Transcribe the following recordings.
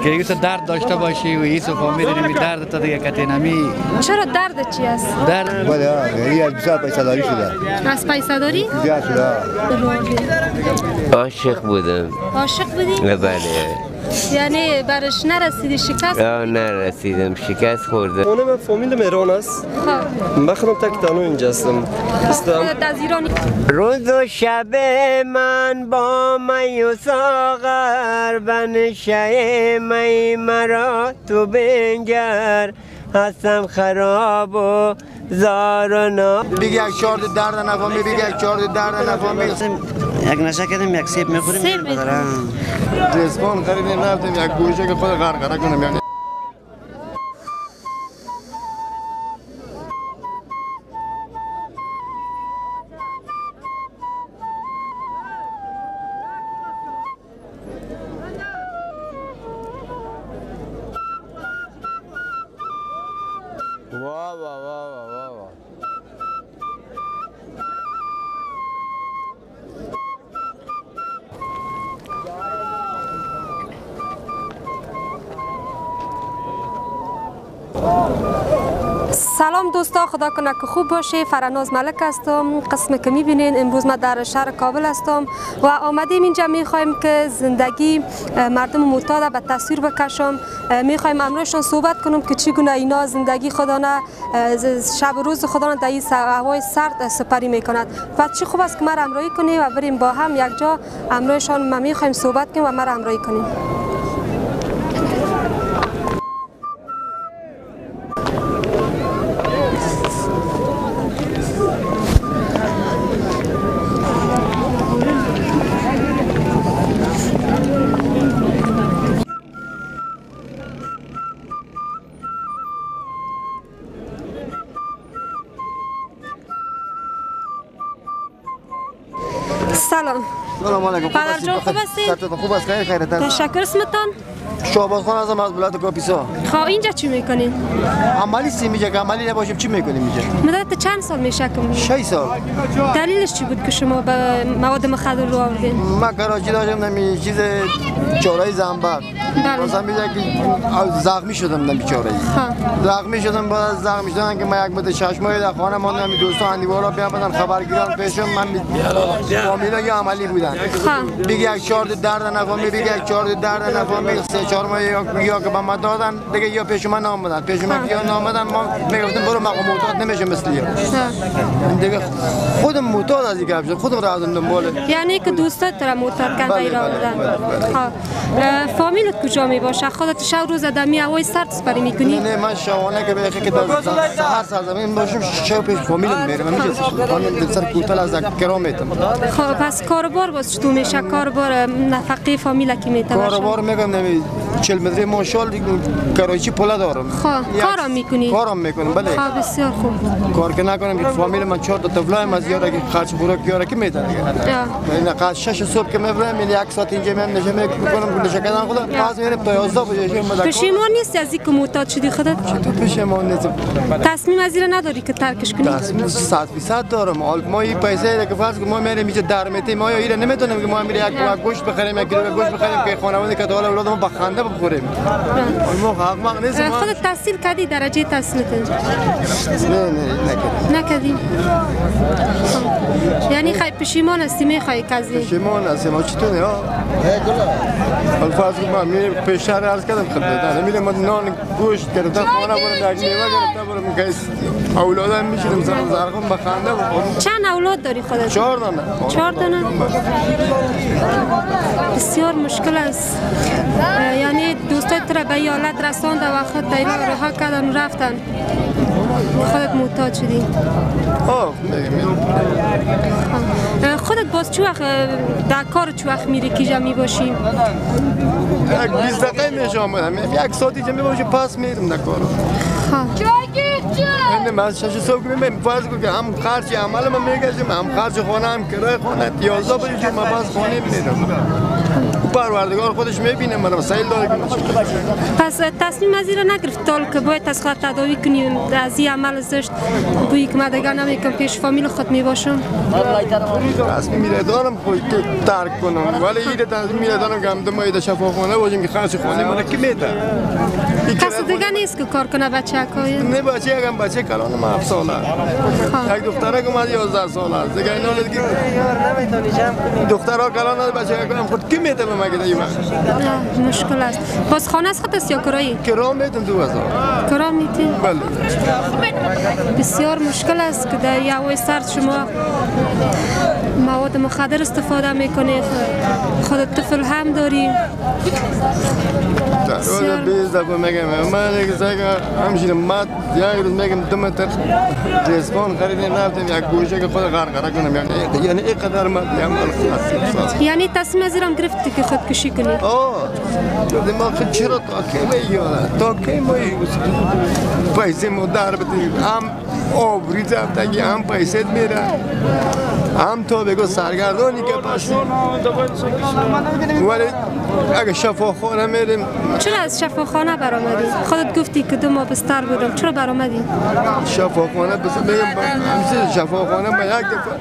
که تو درد داشته باشی و این صفا میدونی درد تا دیگه کتینمی. چرا درد چی است؟ درد بله یعنی از بسیار پیسداری شده. از پیسداری؟ زیاد شده. عاشق بودم. عاشق بودی؟ بله. یعنی برش نرسیدی شکست؟ نرسیدم شکست خوردم. خونه من فامیل مهران است. من خودم تک تنها اینجا هستم. خودت از ایرانی؟ روز و شب من با می و ساغر بنشه می مرا تو بنگر هستم خراب و زار و نا. بگی یک چارد درد نفهمی بگی یک چارد درد نفهمی. یک نشه کردیم یک سیب میخوریم. سیب میخوریم. رزبان خریدیم رفتیم یک گوشه که خود غرغره کنم یعنی. سلام دوستا، خدا کنه که خوب باشه. فرناز ملک هستم. قسم که میبینین امروز من در شهر کابل هستم و آمدیم اینجا میخوایم که زندگی مردم معتاد به تصویر بکشم. میخوایم امروزشان صحبت کنم که چگونه اینا زندگی خودانه شب و روز خودانه در این هوای سرد سپری میکنند و چه خوب است که مرا همراهی کنی و بریم با هم یک جا امروزشان ما میخوایم صحبت کنیم و مرا همراهی کنیم. سلام. سلام علیکم. پدر جان خوب هستی؟ خوب است خیرت. تشکر. اسمتان؟ شعبان خان هستم از ولایت کاپیسا. خب اینجا چی میکنین؟ عملی سی میگه که عملی نباشیم چی میکنیم اینجا؟ مدت چند سال میشه که 6 سال. دلیلش چی بود که شما به مواد مخدر رو آوردین؟ من کراچی داشتم نمی چیز چورای زنبق. مثلا میگه که زخمی شدم نمی چورای. زخمی شدم بعد از زخمی شدن که من یک مدت 6 ماه در خانه ماندم. دوستان اندیوارا بیامدن خبرگیران پیشم من فامیلای عملی بودن. دیگه یک چارد درد نفهمی بگی یک چارد درد نفهمی 3-4 ماه یا که به ما دادن دیگه یا پیش من نامدن پیش من یا نامدن ما میگفتم برو مقام معتاد نمیشه مثل دیگه خودم معتاد از دیگه شد خودم را دادم دنبال یعنی که دوستات را معتاد کرده ایران بودن. فامیلت کجا می باشه؟ خودت شب روز دمی هوای سرد سپری میکنی؟ نه من شوانه که به که هر سرزمین باشم شب پیش فامیلم میرم میشه فامیل سر کوتل از کرامتم. خب پس کاروبار باز چطور میشه؟ کاروبار نفقه فامیل کی میتونه؟ کاروبار میگم نمی 40 متری ماشال کراچی پول دارم. خب کارم میکنی؟ کارم میکنم بله. خب بسیار خوب. کار که نکنم که فامیل من 4 تا طفلایم از یارا که خرج خوراک یارا که میتونه. این قد 6 صبح که میبرم یک ساعت اینجا من نشه میکنم نشه کردن خدا باز میرم تا 11 بجه من پشیمان نیستی از اینکه معتاد شدی خودت؟ چطور پشیمان نیستم؟ تصمیم از این نداری که ترکش کنی؟ تصمیم 100% دارم. ما این پیسه که فرض کنم ما میریم اینجا در میتیم ما اینا نمیتونیم که ما میریم یک گوشت بخریم یک کیلو گوشت بخریم که خانواده که داله اولاد ما بخنده بخوریم. ما حق نیست. خودت تحصیل کردی درجه تحصیلت؟ نه نکردی. یعنی خیلی پشیمان هستی میخوای کازی؟ پشیمان هستم. ما چطوره ها؟ الفاظ ما میریم پیشتر عرض کردم خدمت. میریم ما نان گوشت گرفتم خانه برم یک میوه گرفتم برم که اولادم میشیدم زرقم بخنده بخورم. چند اولاد داری خودت؟ 4 دانه. 4 دانه؟ بسیار مشکل است. یعنی دوستات را به این حالت رسانده و خود اینا رها کردن و رفتن. خودت معتاد شدی. خودت باز چه وقت در کار چه وقت میری کجا میباشی؟ یک 20 دقیقه میشه آمدم. یک ساعتی که میباشی پس میرم در کارو. من از 6 صبح میرم فرض کنم که هم خرج عمل من میگذیم هم خرج خانه هم کرایه خانه 11 بجه من باز خانه میرم. پروردگار خودش میبینه منو سیل داره. پس تصمیم از این نگرفت تا که باید از خود تداوی کنیم از این عمل زشت بویی که من دیگه نمیکنم پیش فامیل خود میباشم. تصمیم میدارم خود ترک کنم ولی این تصمیم میدارم که همدم باید شفاخانه باشیم که خرج خانه من کی میده. کسی دیگه نیست که کار کنه بچه اکای؟ نه بچه اگم بچه کلان ما 7 ساله. یک دختره که من 11 ساله است. دیگه اینا دیگه دخترها کلان بچه اگم خود کی میده به مگه دیگه مشکل است. باز خانه از خود است یا کرایی؟ کرا میتونم 2000. کرا میتونی؟ بله. بسیار مشکل است که در یه سرد شما مواد مخدر استفاده میکنی خود طفل هم داری. بسیار بیز دفعه میگم من همشین مات یک روز میگم 2 متر ریسپان خریدیم رفتیم یک گوشه که خود غرغره کنم یعنی اینقدر مات یعنی تصمیم از اینم گرفتی که خودکشی کنی؟ دماغ چرا تا کی میاد تا کی پیسه مدار بدیم هم آبری زفتگی هم پیسه میره هم تو بگو سرگردانی که پاشی ولی اگه شفاخانه میریم. چرا از شفاخانه برآمدی؟ خودت گفتی که 2 ماه بستر بودم چرا برآمدی؟ شفاخانه بس میگم همیشه شفاخانه ما یک دفعه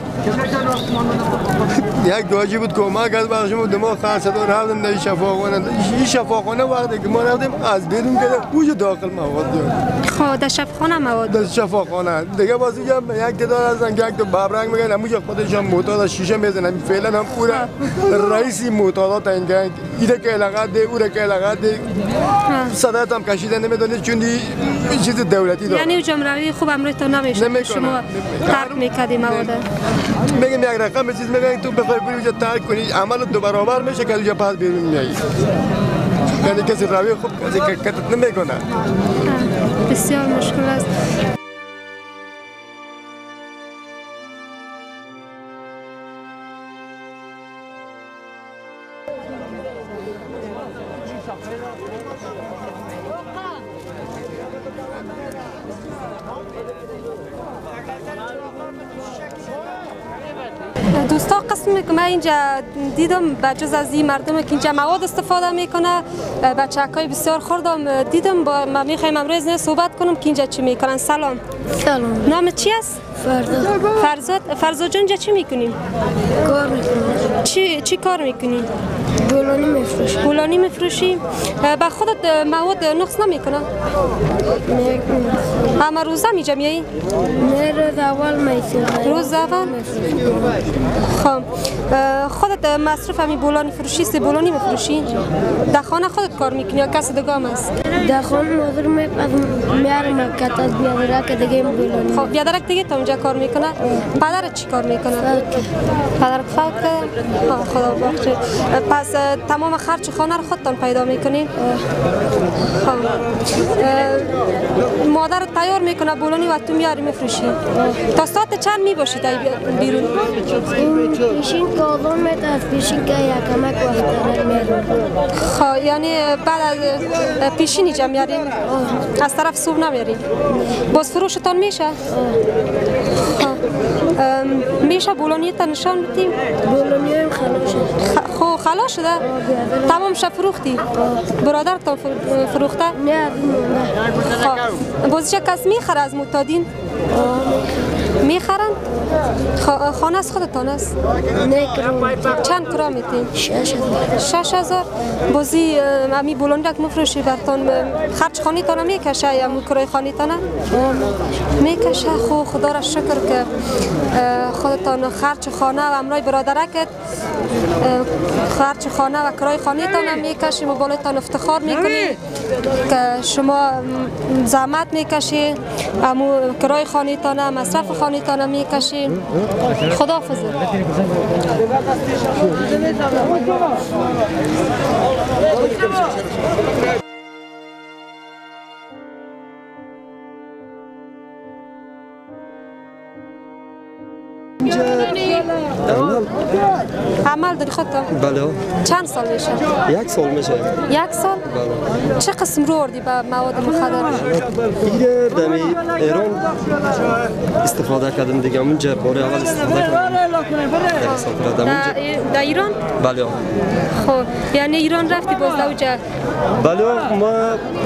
یک دواجی بود کمک از برشم دماغ خرسه دار رفتم در شفاخانه. این شفاخانه وقتی که ما رفتیم از بیرون که اوج داخل مواد داد. خب در شفاخانه مواد در شفاخانه دیگه بازی یک تعداد هستن که یک دو ببرنگ میگن همونجا خودشان معتاد شیشه میزنن فعلا هم پورا رئیسی معتادات اینجا ایده که لغت ده او که لغت ده صدات هم کشیدن نمیدونید چون چیز دولتی داره. یعنی جمهوری خوب امروز تو نمیشه شما ترک میکردی مواد. میگم یک رقم چیز میگن تو بخوای بری اونجا ترک کنی عمل 2 برابر میشه که اونجا پس بیرون میای. یعنی کسی روی خوب کسی کتت نمیکنه. بسیار مشکل است. دوستا قسمی که من اینجا دیدم بجز از این مردم که اینجا مواد استفاده میکنه بچه‌های بسیار خوردم دیدم با ما میخوایم امروز صحبت کنم که اینجا چی میکنن. سلام. سلام. نام چی است؟ فرزاد جان اینجا چی میکنیم؟ کار میکنیم. چی کار میکنی؟ بولانی میفروشی. بولانی میفروشی؟ با خودت مواد نقص نمیکنه؟ همه روزه میجا میایی؟ نه روز اول میفروشی. روز اول؟ خب خودت مصرف همی بولانی فروشی سی بولانی میفروشی؟ در خانه خودت کار میکنی یا کسی دیگه هم است؟ در خانه مادر میارم کت از بیادرک دیگه بولانی. خب بیادرک دیگه تو اونجا کار میکنه؟ پدرت چی کار میکنه؟ پدرت فوت کرد؟ خدا بخشید. پس تمام خرج خانه رو خودتان پیدا میکنین؟ خب مادرت تیار میکنه بولانی و تو میاری میفروشی؟ تا ساعت چند میباشی در بیرون؟ پیشین کادون میده از پیشین که یکمک وقت میارم. خب یعنی بعد از پیشین اینجا میارین؟ از طرف صبح نمیارین؟ باز فروشتان میشه؟ میشه بولانی تا نشان بدیم؟ بولانی هم خلاص شد. خب خلاص شده؟ تمام شب فروختی؟ برادرتان فروخته؟ نه. خب باز چه کس میخره از معتادین؟ میخرن؟ خانه از خودتان است؟ نه کرام. چند کرام میتین؟ 6000. بازی امی بولانی رک مفروشی برتان خرج خانی تانه میکشه یا کرای خانی تانه؟ میکشه. خب خدا را شکر که خودتان خرج خانه و امرای برادرکت خرج خانه و کرای خانی تانه میکشیم و بالاتان افتخار میکنیم که شما زحمت میکشی امو کرای خانی تانه مصرف خانی تانه میکشیم. خدا حافظ. عمل داری خودت؟ بله. چند سال میشه؟ 1 سال میشه. 1 سال؟ بله. چه قسم رو آوردی به مواد مخدر؟ دیگه دمی ایران استفاده کردم دیگه اونجا بار اول استفاده کردم. در ایران؟ بله خب یعنی ایران رفتی باز دوجه؟ بله ما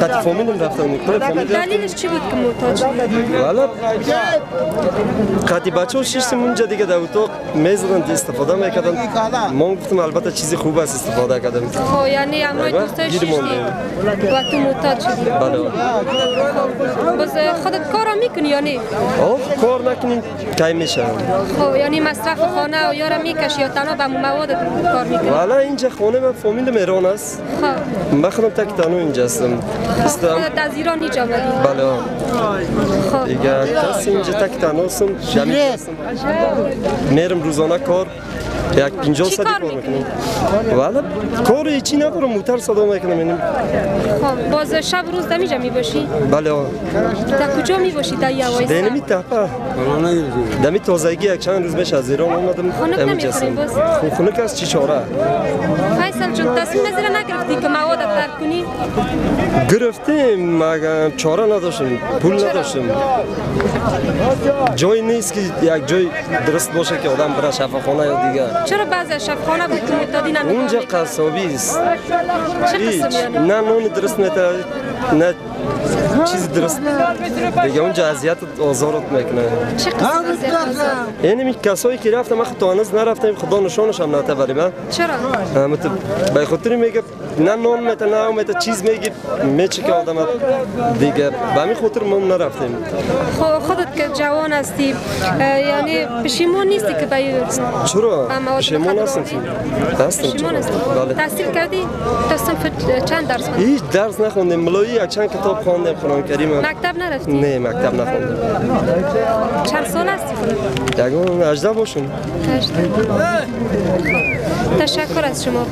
قطع فامیلم رفتم دلیلش چی بود که محتاج شدی؟ والا قطعی بچه ها شیشتیم اونجا دیگه در اتاق میزدن استفاده میکردن ما گفتم البته چیزی خوب است استفاده کردم خب یعنی امروز دوستای شیشتی و تو محتاج شدی؟ بله باز خودت کارا میکنی یا نه؟ کار نکنیم کی میشه خب یعنی مصرف خانه و یارا میکشی یا تنها به مواد کار میکنی؟ والا اینجا خانه من فامیلم ایران است خب من خودم تک تنها اینجا هستم خودت از ایران اینجا آمدی؟ بله خب دیگه کسی اینجا تک تنها هستم جمعی هستم میرم روزانه کار یک 50 ساعتی کار میکنم والا کار هیچی ندارم موتر صدا میکنم خب باز شب روز دمیجا میباشی؟ بله در کجا میباشی در یوای سر؟ دمی تپه دمی تازگی یک چند روز میشه از ایران آمدم خونک نمیخوریم باز؟ خونک از چی چاره؟ فیصل جون تصمیم نزیره نگرفتی که مواد ترک کنی؟ گرفتیم مگه چاره نداشتم پول نداشتم جای نیست که یک جای درست باشه که آدم بره شفاخانه یا دیگه چرا بعضی شفاخانه بود که معتادی نمیکنی؟ اونجا قصابی است چه قسم یعنی؟ نه نون درست میتره نه چیز درست دیگه اونجا اذیت آزارت میکنه چه قسم اذیت آزار؟ یعنی می کسایی که رفتم من تا هنوز نرفتم خدا نشانش هم نته بریم چرا؟ به خاطر میگه نه نان میته نه میته چیز میگه میچه که آدم دیگه به همین خاطر ما نرفتیم خودت که جوان هستی یعنی پشیمون نیستی که به چرا؟ پشیمون هستم پشیمون هستی؟ تحصیل کردی؟ تا صنف چند درس خوندی؟ هیچ درس نخوندم ملایی یک چند کتاب خواندم قرآن کریم مکتب نرفتی؟ نه مکتب نخوندم چند سال هستی خودت؟ یکم 18 باشم 18 تشکر از شما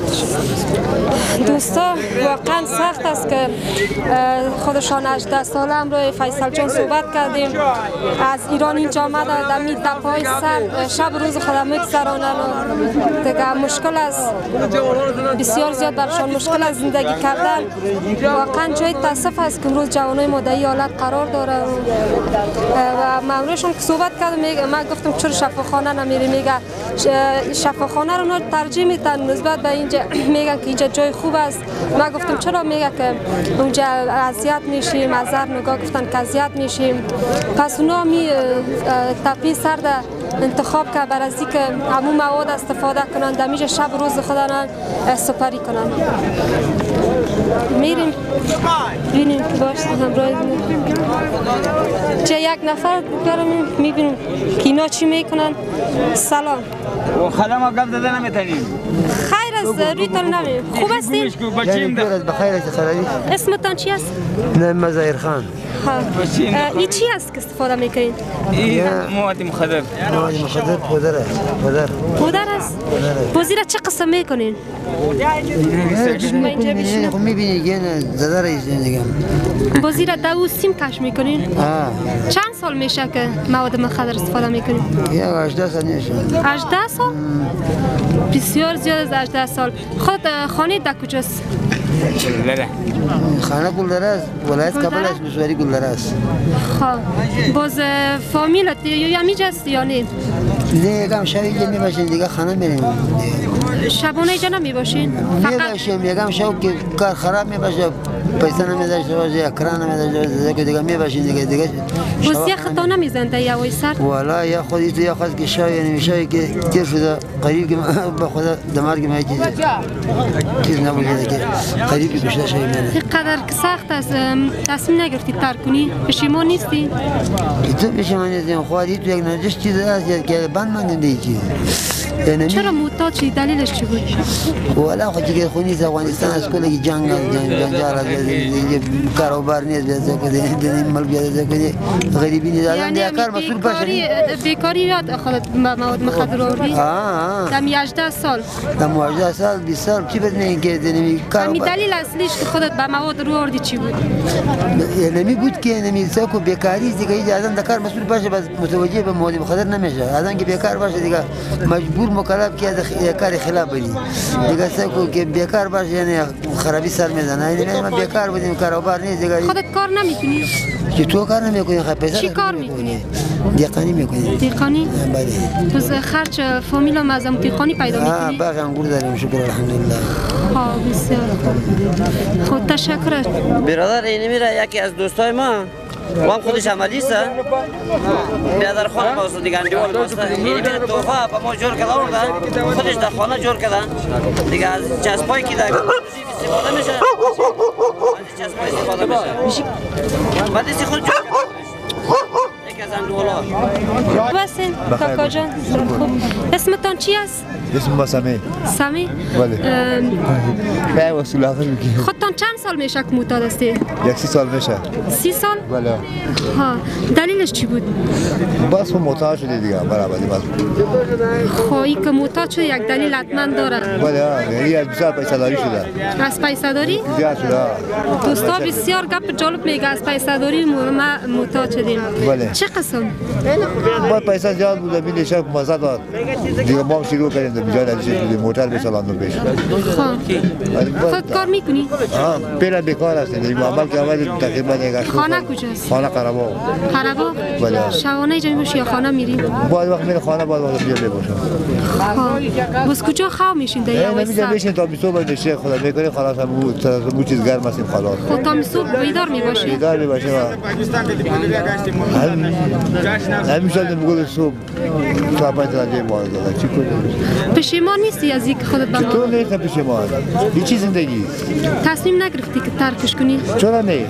دوستا واقعا سخت است که خودشان 18 ساله امروز فیصل جان صحبت کردیم از ایران اینجا آمده در می دپای سر شب روز خودم میگذرانن و دیگه مشکل است بسیار زیاد برشان مشکل است زندگی کردن واقعا جای تاسف است که امروز جوانای ما در این حالت قرار داره و مامورشون که صحبت کردم من گفتم چرا شفاخانه نمیری میگه شفاخانه رو ترجیح میدن نسبت به اینجا میگن که اینجا جای خوب است من گفتم چرا میگه که اونجا اذیت میشیم از هر نگاه گفتن که اذیت میشیم پس اونا می تپی سرد انتخاب که بر از اینکه همون مواد استفاده کنن دمیج شب روز خودن سپری کنن میریم ببینیم که باش همراه چه یک نفر بکرم میبینیم که اینا چی میکنن سلام و خدا ما گفت داده نمیتونیم خیر از رویتان نمیم خوب هستین؟ بخیر است خیلی اسمتان چی است؟ نه زهیر خان این چی است که استفاده میکنین؟ این مواد مخدر پودر است؟ بازی را چه قسم میکنین؟ خب میبینی که زده رئیس دیگه بازی را دو سیم کش میکنین؟ چند سال میشه که مواد مخدر استفاده میکنین؟ 18 سال میشه 18 سال؟ بسیار زیاد از 18 سال خود خانه در کجاست؟ خانه گلدره است ولایت کابل است بسواری گلدره است خب باز فامیلت یا میجاست یا نه؟ نه یکم شب اینجا میباشین دیگه خانه میریم شبانه اینجا نمیباشین؟ میباشیم یکم شب که کار خراب میباشه پیسه نمیداشته باشه یا کران نمیداشته باشه دیگه میباشین دیگه بازی خطا نمیزنده یا وای سر؟ والا یا خودی تو یا خود که شب یعنی میشه که تیر شده قریب که به خدا دمار که میگه چیز نبوده که قریب که کشته شده میره اینقدر که سخت است تصمیم نگرفتی ترک کنی پشیمان نیستی؟ تو پشیمان نیستیم خودی تو یک نجش چیز هست که بند ماندیم دیگه چرا معتاد شدی؟ دلیلش چی بود؟ والا خودی که خونی از افغانستان از کلی جنگال است کاروبار نیست بیاد مال بیاد غریبی نیست یعنی کار مسئول باشه بیکاری یاد خودت مواد مخدر آوردی؟ دمی 18 سال 18 سال 20 سال چی بدونی که دنمی همین دلیل اصلیش که خودت به مواد رو آوردی چی بود؟ نمی بود که نمی ساکو بیکاری دیگه آدم در کار مسئول باشه بس متوجه به مواد مخدر نمیشه آدم که بیکار باشه دیگه مجبور پول مکلف که یک کار خلاف بدی دیگه سکو که بیکار باشه یعنی خرابی سر میزنه یعنی من بیکار بودیم کاروبار نیست دیگه خودت کار نمیکنی؟ که تو کار نمیکنی خب پیسه چی کار میکنی؟ دیقانی میکنی دیقانی؟ بله تو خرج فامیل هم از دیقانی پیدا میکنی؟ باقی انگور داریم شکر الحمدلله بسیار خود تشکر. برادر اینی میره یکی از دوستای ما و هم خودش عملی است برادر خانه ما است دیگه انجام است اینی میره توفا با ما جور کرده آورده خودش در خانه جور کرده دیگه از چسبایی که در استفاده میشه از چسبای استفاده میشه بعد از خود جور کرده یکی از اندولا بسین کاکا جان اسمتان چی است؟ اسم ما سمی سمی؟ بله به وصول آخر میگی خودتان چند سال میشه که معتاد هستی؟ یک 30 سال میشه 30 سال؟ بله ها دلیلش چی بود؟ بس ما معتاد شدی دیگه برابری بس خواهی که معتاد شده یک دلیل حتما داره بله یعنی از بسیار پیسه داری شده از پیسه داری؟ زیاد شده دوستا بسیار گپ جالب میگه از پیسه داری ما معتاد شدیم بله چه قسم؟ با پیسه زیاد بود میده شب مزه داد دیگه ما شروع کردیم به جای نشید بودیم موتر بچلاندم پیش خود کار میکنی؟ ها پیلا بیکار هستیم دیگه عمل که اول تقریبا یک خانه کجاست؟ خانه قرباغ قرباغ؟ بله شبانه اینجا میباشی یا خانه میری؟ بعد وقت میره خانه بعد وقت بیا باشم بس کجا خواب میشین در یا نمیشه بشین تا بیصبح نشه خدا میکنی خلاص همون چیز گرم هستیم خلاص خب تا صبح بیدار میباشی؟ بیدار میباشیم همیشه میگه صبح تا 5 درجه مارد داده چی کنی؟ پشیمان نیستی از اینکه خودت به چطور نیست پشیمان؟ هیچی زندگی تصمیم نگرفتی که ترکش کنی؟ چرا نه؟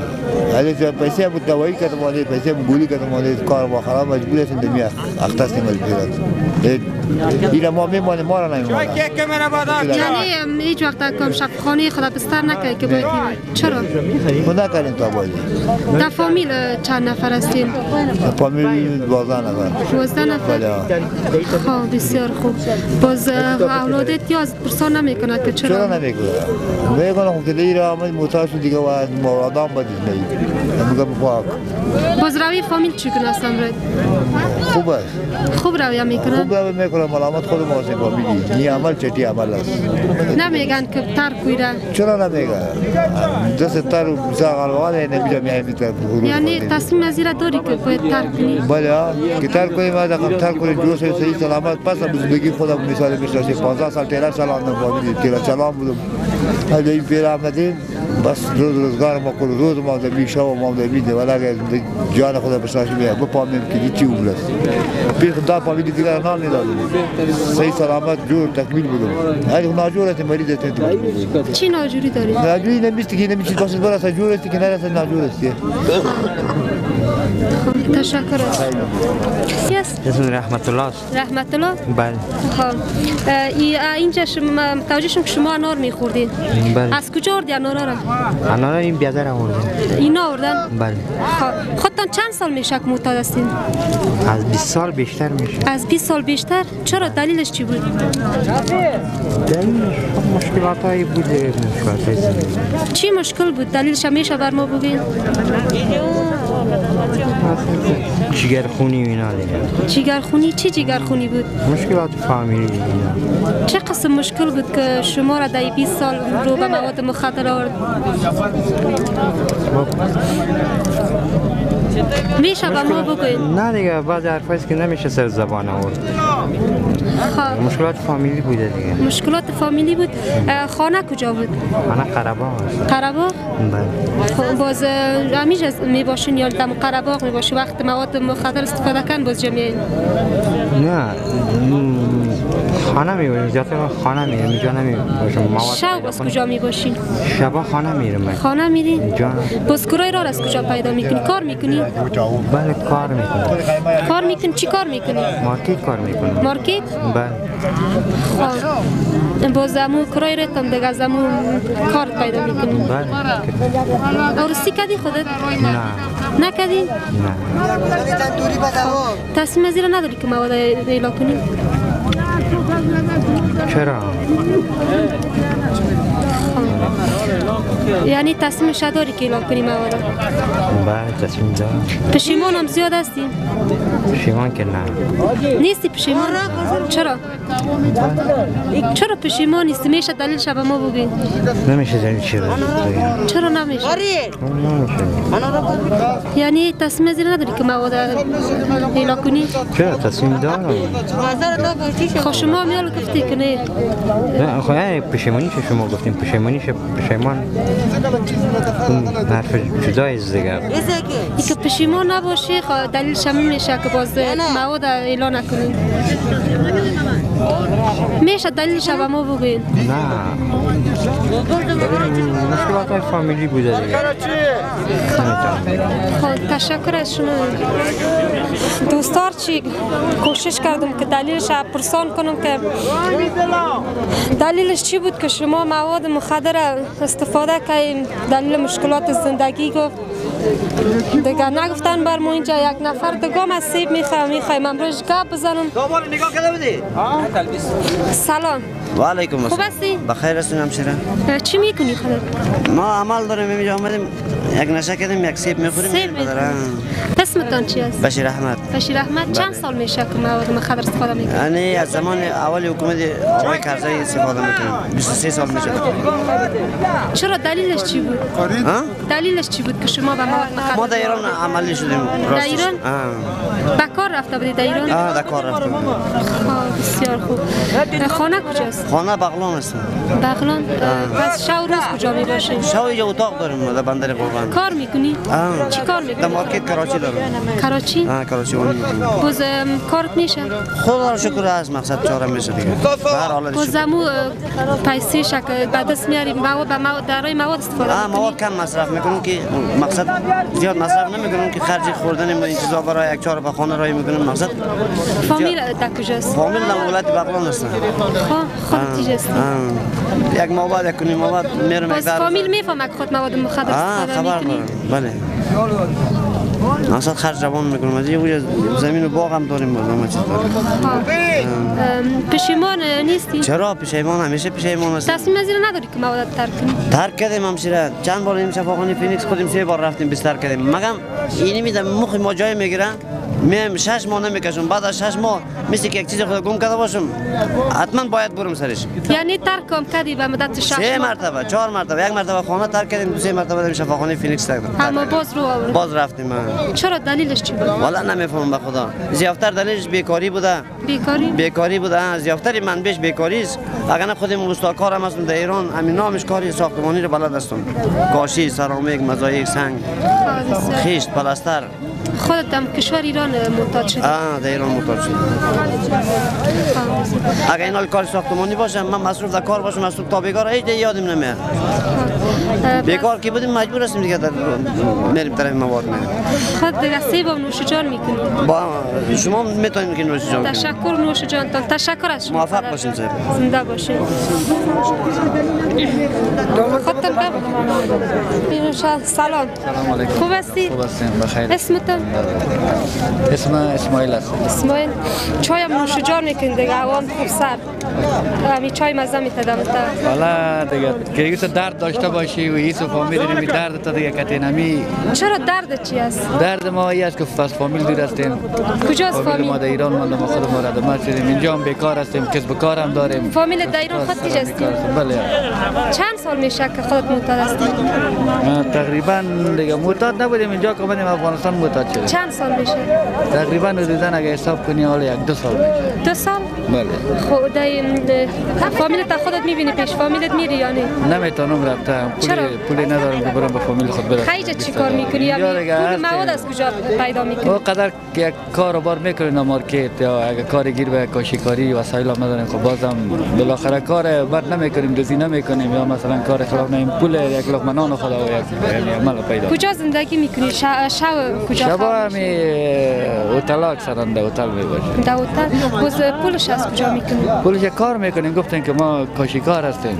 اگه پیسه هم دوایی کردم ولی پیسه هم گولی کردم ولی کار با خراب مجبور هستیم دمی اختص مجبورات اینا ما میمانه ما را نمیمانه یعنی هیچ وقت کم شب خانه خدا بستر نکنی که باید چرا؟ ما نکنیم تا باید در فامیل چند نفر هستین؟ فامیل 12 نفر 12 نفر؟ خب بسیار خوب باز اولادت یا از پرسان نمیکنه که چرا؟ چرا نمیکنه؟ میکنه خب که دیگه آمد معتاد شد دیگه و آدم بدید نید میگم پاک باز روی فامیل چگونه است امرد؟ خوب است خوب روی میکنه؟ خوب روی میکنه ملامت خود ما هستیم فامیلی این عمل چطی عمل است نمیگن که ترک کویره؟ چرا نمیگن؟ دست تر و بزاق الوانه نمیجا میهمی تر یعنی تصمیم از را داری که باید ترک کنی؟ بله که ترک کنیم از ترک کنیم جوش صحیح سلامت پس از زندگی خودم مثال میشناسیم 15 سال 13 سال آمدم فامیلی 13 سال بودم از این پیر آمدیم بس روزگار ما کل روز ما دمی شب ما دمی ده ولی اگر جان خدا بشناسیم بپامیم که چی عمر است پیر خدا فامیلی دیگر نام ندادیم صحیح سلامت جور تکمیل بودم اگه ناجور است مریض است چی ناجوری داری؟ ناجوری نمیست که نمیشه بس برای سجور است که نرسه ناجور است تشکر اسم رحمت الله است. رحمت الله؟ بله. خب اینجا توجه شدم که شما انار میخوردین. بله. از کجا آوردی انارا را؟ انارا این بیادر آوردن. اینا آوردن؟ بله. خب خودتان چند سال میشه که معتاد هستین؟ از 20 سال بیشتر میشه. از 20 سال بیشتر؟ چرا دلیلش چی بود؟ دلیلش مشکلاتایی بوده مشکلاتای زندگی. چی مشکل بود؟ دلیلش میشه بر ما بگین؟ جگرخونی و اینا دیگه. جگرخونی؟ چی جگرخونی بود؟ مشکلات فامیلی دیگه. چه قسم مشکل بود که شما را در 20 سال رو به مواد مخدر آورد؟ میشه به ما بگوین؟ نه دیگه بعضی حرفایی که نمیشه سر زبان آورد. مشکلات فامیلی بوده دیگه. مشکلات فامیلی بود. خانه کجا بود؟ خانه قرباغ است. قرباغ؟ بله. باز همیشه میباشین یا دم قرباغ میباشی وقت مواد مخدر استفاده کن باز جمعین؟ نه خانه میباشیم زیادتر خانه میرم اینجا نمیباشم. شب باز کجا میباشین؟ شبا خانه میرم. خانه میری؟ جان. باز کرای را از کجا پیدا میکنی؟ کار میکنی؟ بله کار میکنم. کار میکنی؟ چی کار میکنی؟ مارکت کار میکنم. مارکت؟ بله. خب باز امو کرای رتم دیگه از امو کار پیدا میکنی؟ بله. عروسی کردی خودت؟ نه. نکردی؟ نه. تصمیم از این نداری که مواد ایلا کنی؟ چرا؟ یعنی تصمیمش داری که اعلام کنی مواد؟ بله تصمیم دارم. پشیمان هم زیاد هستی؟ پشیمان که نه. نیستی پشیمان؟ چرا؟ چرا پشیمان نیستی؟ میشه دلیلش به ما بگین؟ نمیشه دلیل چی بگم. چرا نمیشه؟ نمیشه. یعنی تصمیم زیر نداری که مواد اعلام کنی؟ چرا تصمیم دارم. خب شما میال گفتی که نه؟ نه خب پشیمانی چه شما گفتیم پشیمانی چه پشیمان حرف جداییست دیگه. ای که پشیمان نباشی دلیلش هم میشه که باز مواد اعلان نکنی. میشه دلیلش به ما بگین؟ نه مشکلات های فامیلی بوده دیگه. خب تشکر از شما. دوستار چی کوشش کردم که دلیلش پرسان کنم که دلیلش چی بود که شما مواد مخدر استفاده کردین دلیل مشکلات زندگی گفت دیگه نگفتن بر ما اینجا یک نفر دیگه من سیب میخوایم امروز گپ بزنم. نگاه کرده بودی؟ سلام. و علیکم السلام. خوب هستی؟ بخیر هستیم همشیره. چی میکنی خودت؟ ما عمل داریم اینجا آمدیم یک نشه کردیم یک سیب میخوریم. سیب میخوریم. اسمتون چی است؟ بشیر احمد. بشیر احمد چند سال میشه که مواد مخدر استفاده میکنی؟ یعنی از زمان اول حکومت آقای کرزی استفاده میکنم. 23 سال میشه. چرا دلیلش چی بود؟ دلیلش چی بود که شما به مواد مخدر؟ ما در ایران عملی شدیم. در ایران؟ به کار رفته بودی در ایران؟ در کار رفتم. بسیار خوب. خانه کجاست؟ خانه بغلان است. بغلان؟ بس شب و روز کجا میباشی؟ شب اینجا اتاق داریم در بندر قربان. کار میکنی؟ چی کار میکنی؟ در مارکت کراچی دارم. کراچی؟ کراچی وانی. باز کارت میشه؟ خدا را شکر است مقصد چاره میشه دیگه. هر حال باز امو پیسه شک به دست میاریم مواد درای مواد استفاده میکنی؟ مواد کم مصرف میکنم که مقصد زیاد مصرف نمیکنم که خرج خوردن این چیزا برای یک چهار به خانه رای میکنم مقصد. فامیل در کجاست؟ فامیل در ولایت بغلان است. خود تیجست. یک ماه بعد یک ماه بعد میرم. باز فامیل میفهمه که خود مواد مخدر استفاده میکنی؟ بله. مقصد خرج روان میکنم از یه زمین و باغ هم داریم باز همه چیز داریم. پشیمان نیستی؟ چرا پشیمان همیشه پشیمان هستم. تصمیم زیر نداری که مواد ترک کنی؟ ترک کردیم همشیره چند بار این شفاخانه فینیکس خودیم 3 بار رفتیم بستر کردیم مگم اینی میدم مخ ما جای میگیره میم 6 ماه نمیکشم بعد از 6 ماه مثل که یک چیز خود گم کرده باشم حتما باید برم سرش. یعنی ترک کم کردی به مدت 6 ماه؟ 3 مرتبه 4 مرتبه یک مرتبه خانه ترک کردیم 3 مرتبه در شفاخانه فینیکس ترک کردیم. اما باز رفتیم. چرا دلیلش چی بود؟ والا نمیفهمم به خدا. زیافتر دلیلش بیکاری بوده. بیکاری بوده. زیافتر منبعش بیکاری است. اگر خودم مستاکار هم هستم در ایران همین نامش کاری ساختمانی رو بلد هستم. کاشی، سرامیک، مزایک، سنگ، خیشت، پلاستر. خودت در کشور ایران معتاد شدی؟ در ایران معتاد شدم. اگر این حال کار ساختمانی باشم من مصروف در کار باشم مصروف تا بیکار هیچ یادم نمیاد. بیکار که بودیم مجبور هستیم دیگه میریم طرف مواد میریم. خود دیگه سیب و نوش جان میکنی؟ با شما میتونید که نوش جان. تشکر نوش جانتان. تشکر از شما. موفق باشین صاحب. زنده باشین. خودتان سلام. سلام علیکم. خوب هستی؟ خوب هستیم بخیر. اسمتان؟ اسم اسماعیل است. اسماعیل. چای هم نوش جان میکنی دیگه هوا خوب سرد. همین چای مزه میتدم تا. والا دیگه که تو درد داشته باشی و ایسو فامیل می درد تا دیگه کتینمی. چرا درد چی است؟ درد ما ای است که فاس فامیل دور هستیم. کجاست فامیل؟ ما در ایران ما خود ما را ما شدیم اینجا هم بیکار هستیم کسب کار هم داریم. فامیل در ایران خود کجا هستی؟ بله. چند سال میشه که خودت معتاد هستی؟ تقریبا دیگه معتاد نبودیم اینجا که اومدیم افغانستان معتاد شدیم. چند سال میشه؟ تقریبا حدودا اگه حساب کنی حالا 1-2 سال میشه. 2 سال؟ بله. خب در فامیلت خودت میبینی پیش فامیلت میری یا نه؟ نمیتونم رفتم. پولی ندارم که برم به فامیل خود برم. خیلی چی کار میکنی؟ یا پول مواد از کجا پیدا میکنی؟ او قدر یک کاروبار میکنیم مارکت یا اگه کاری گیر به کاشیکاری وسایل هم نداریم خب بازم بالاخره کار بد نمیکنیم دزدی نمیکنیم یا مثلا کار خلاف نیم پول 1 لقمه نان خدا و یک یعنی عمل پیدا. کجا زندگی میکنی؟ شب کجا؟ شب همی هتل اکثرا در هتل میباشیم. در هتل؟ باز پولش از کجا میکنی؟ پولش اینجا کار میکنیم، گفتن که ما کاشیکار هستیم.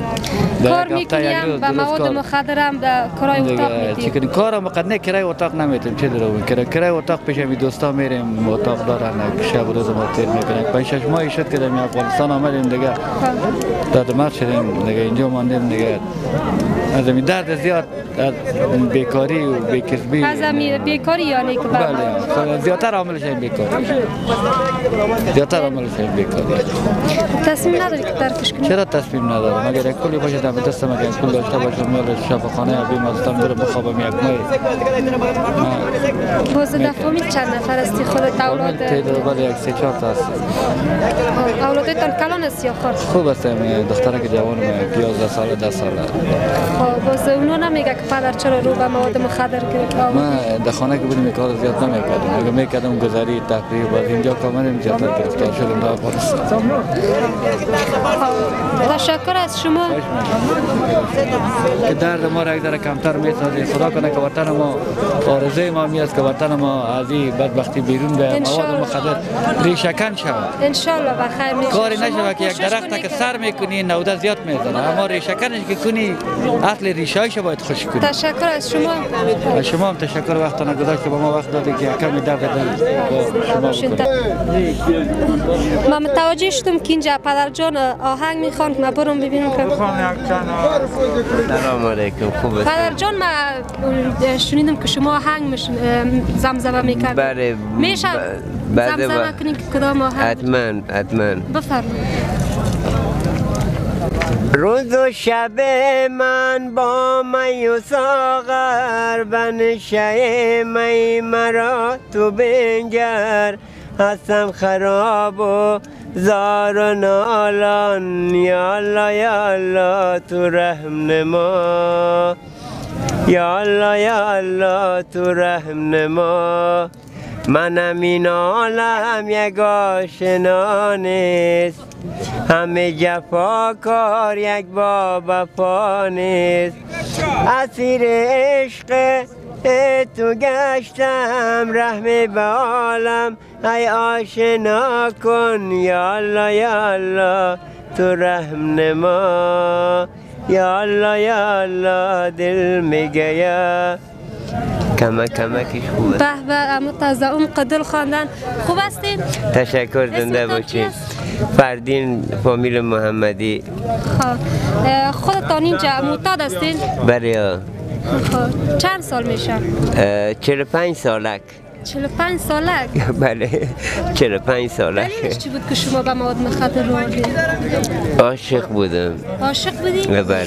کار میکنیم با مواد مخدرم در کرای اتاق میدیم. چیکار کارم مقدنه کرای اتاق نمیتیم، چه درو کرای اتاق پیش می دوستا میریم، اتاق دارن شب و روز ما تیر میکنیم. 5-6 ماهی شد که در افغانستان آمدیم دیگه. داد مرد شدیم دیگه، اینجا ماندیم دیگه. از این درد زیاد، از بیکاری و بیکسبی. از این بیکاری یعنی که بله، زیادتر عاملش این بیکاری. زیادتر عاملش این بیکاری. تصمیم نداری که ترکش کنی؟ چرا تصمیم ندارم؟ اگر یک کلی باشه دم دستم، اگر کل داشته باشم میل شفاخانه یا بیمارستان برم بخوابم یک ماه. باز در فامیل چند نفر هستی خودت اولاد؟ بله، یک 3-4 تا هست. اولادتان کلان است یا خرد؟ خوب هستم، دختره که جوانم 11 ساله 10 ساله. باز اونو نمیگه که پدر چرا رو به مواد مخدر گرفت؟ ما در خانه که بودیم کار زیاد نمیکردیم، اگه میکردم گذاری تفریح باز اینجا کاملا زیادتر گرفتار شدم در افغانستان. تشکر از شما. که درد ما را یک ذره کمتر میسازی. خدا کنه که وطن ما آرزوی ما می است که وطن ما از این بدبختی بیرون به مواد مخدر ریشه‌کن شود. ان شاء الله بخیر میشه. کاری نشود که یک درخت که سر میکنی نوده زیاد میزنه، اما ریشه‌کنش که کنی اصل ریشه‌ایش باید خوش کنی. تشکر از شما. از شما هم تشکر وقتتون گذاشت که با ما وقت دادید که کمی درد با شما بکنید. ما متوجه شدم که اینجا پدر جان آهنگ میخوان که ما برم ببینم که سلام علیکم. خوبه پدر جان؟ ما شنیدم که شما آهنگ زمزمه میکرد. بله میشه زمزمه کنید که کدام آهنگ؟ حتما بفرمایید. روز و شب من با می و ساغر، بنشه می مرا تو بنگر. هستم خراب و زار و نالان، یا الله یا الله تو رحم نما، یا الله یا الله تو رحم نما. منم این عالم یک آشنا نیست، همه جفاکار یک با وفا نیست. اسیر عشق تو گشتم، رحم به عالم ای آشنا کن، یا الله یا الله تو رحم نما، یا الله یا الله دل میگه. کمکش خوبه. به به، اما تازه اون قدل خواندن. خوب هستین؟ تشکر، زنده باشین. فردین فامیل محمدی. خودتان اینجا معتاد هستین؟ بله. چند سال میشه؟ 45 سالک. 45 سالک؟ بله 45 سالک. دلیلش چی بود که شما به مواد مخدر رو آوردین؟ عاشق بودم. عاشق بودی؟ بله.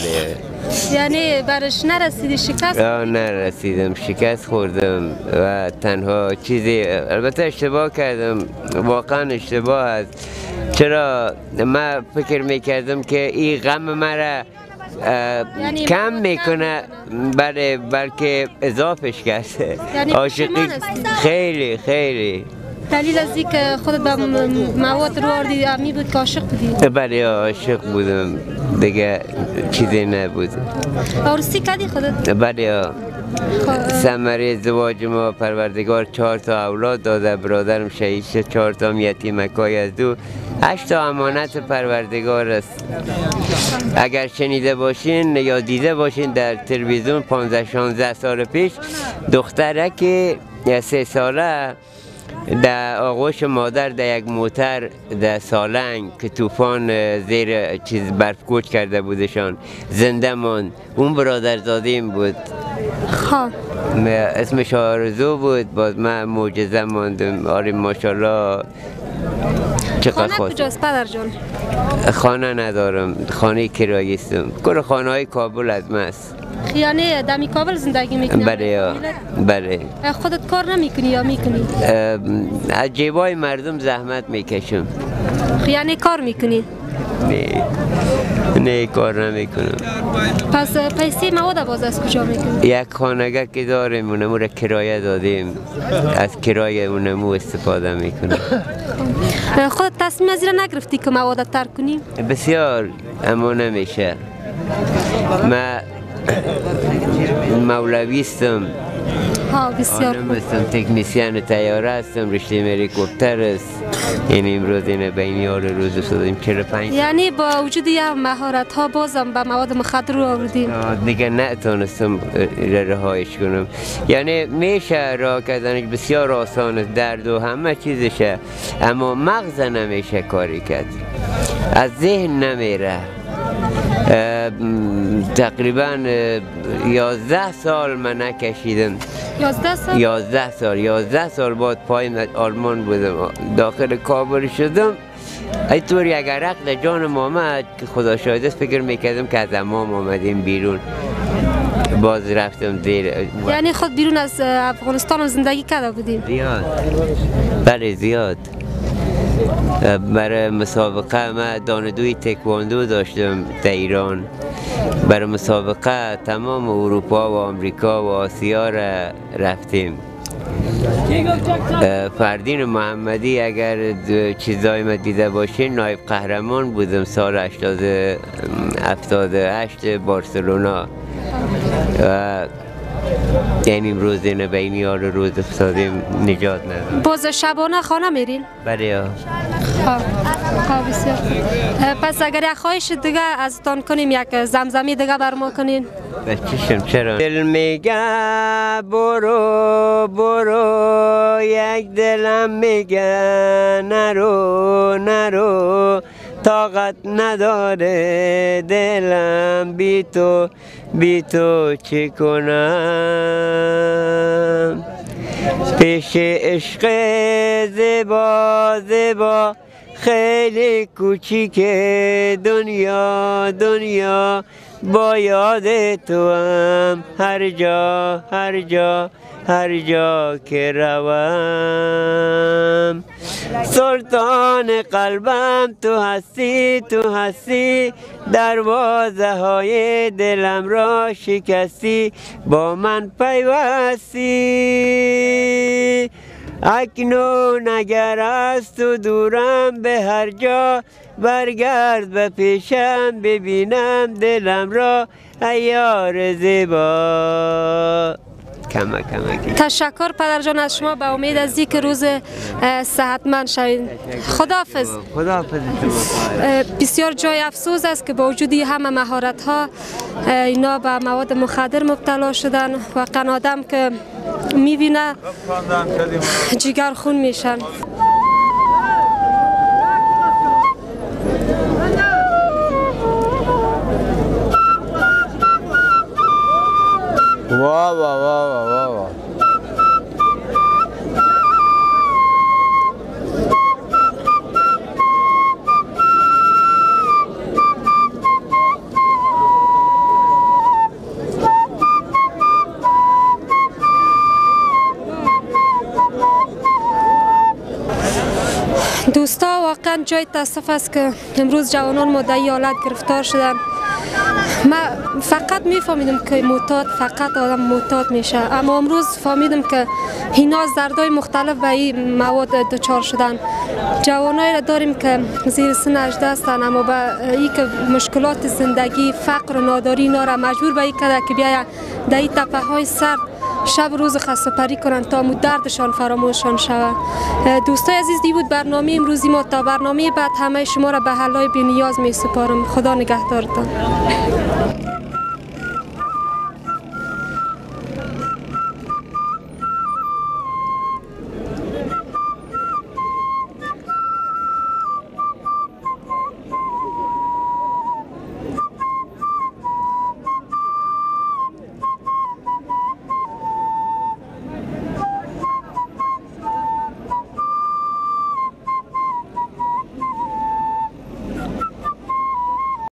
یعنی برش نرسیدی، شکست؟ نرسیدم، شکست خوردم و تنها چیزی، البته اشتباه کردم، واقعا اشتباه است. چرا من فکر میکردم که این غم مرا یعنی کم میکنه، بله بلکه اضافش کرده. یعنی عاشقی خیلی دلیل از این که خودت به مواد رو آوردی امی بود که عاشق بودی؟ بله عاشق بودم دیگه، چیزی نبود. عروسی کردی خودت؟ بله. ثمره ازدواج ما پروردگار 4 تا اولاد داده، برادرم شهید شد، 4 تا یتیمکای از دو، 8 تا امانت پروردگار است. اگر شنیده باشین یا دیده باشین در تلویزیون 15-16 سال پیش دخترک 3 ساله در آغوش مادر در یک موتر در سالنگ که طوفان زیر چیز برف کوچ کرده بودشان زنده ماند. اون برادرزادیم بود. اسمش آرزو بود. باز من معجزه ماندم. آره ماشاءالله. خانه کجاست پدر جان؟ خانه ندارم، خانه کرایی هستم. کل خانه های کابل از ماست. یعنی دمی کابل زندگی میکنی؟ بله. خودت کار نمیکنی یا میکنی؟ از جیبای مردم زحمت میکشم. یعنی کار میکنی؟ نه کار نمیکنم. پس پیسه مواد باز از کجا میکنی؟ یک خانگاه که داریم اونمو را کرایه دادیم، از کرایه اونمو استفاده میکنم. خودت تصمیم از این نگرفتی که مواد ترک کنی؟ بسیار، اما نمیشه. من مولویستم، بسیار خوب هستم، تکنیسیان تیاره هستم، رشته هلیکوپتر است. یعنی امروز اینه بین یار روز افتادیم 45. یعنی با وجود یه مهارت ها بازم به مواد مخدر رو آوردیم. دیگه نتونستم رهایش کنم. یعنی میشه راه کردنش بسیار آسان است، درد و همه چیزشه، اما مغز نمیشه کاری کرد، از ذهن نمیره. تقریبا 11 سال من نکشیدم. 11 سال بعد پایین آلمان بودم، داخل کابل شدم. اینطور یک عرق در جانم آمد که خدا شاهد است، فکر میکردم که از امام آمدیم بیرون. باز رفتم زیر. یعنی خود بیرون از افغانستان زندگی کرده بودیم؟ زیاد، بله زیاد. برای مسابقه ما دانشجوی تکواندو داشتم در ایران. برای مسابقه تمام اروپا و آمریکا و آسیا را رفتیم. فردین محمدی اگر چیزای ما دیده باشین، نایب قهرمان بودم سال 78 بارسلونا. یعنی امروز اینه بین یار روز افتادیم، نجات ندارم. باز شبانه خانه میرین؟ بله. بسیار. پس اگر یک خواهش دیگه ازتان کنیم، یک زمزمی دیگه بر ما کنین؟ چشم چرا؟ دل میگه برو برو، یک دلم میگه نرو نرو، طاقت نداره دلم بی تو چه کنم. پیش عشق زیبا خیلی کوچیک دنیا با یاد تو هم هر جا که روم. سلطان قلبم تو هستی، دروازه های دلم را شکستی، با من پیوستی. اکنون اگر از تو دورم به هر جا، برگرد به پیشم ببینم دلم را، ای یار زیبا. تشکر پدر جان از شما، به امید از اینکه روز صحتمند شوید. خداحافظ. بسیار جای افسوس است که با وجود همه مهارت ها اینا به مواد مخدر مبتلا شدن و آدم که میبینه جگر خون میشن. واو. دوستا، واقعا جای تاسف است که امروز جوانان مدعی حالت گرفتار شدن. ما فقط میفهمیدم که فقط آدم معتاد میشه، اما امروز فهمیدم که اینا زردای مختلف به این مواد دچار شدن. جوانایی را داریم که زیر سن 18 هستند، اما به این که مشکلات زندگی، فقر و ناداری اینا را مجبور به این کرده که بیاید در این تپه های سرد شب روز خسته پری کنند تا دردشان فراموششان شود. دوستای عزیز، دی بود برنامه امروزی ما. تا برنامه بعد همه شما را به حلای بی‌نیاز می سپارم. خدا نگهدارتان.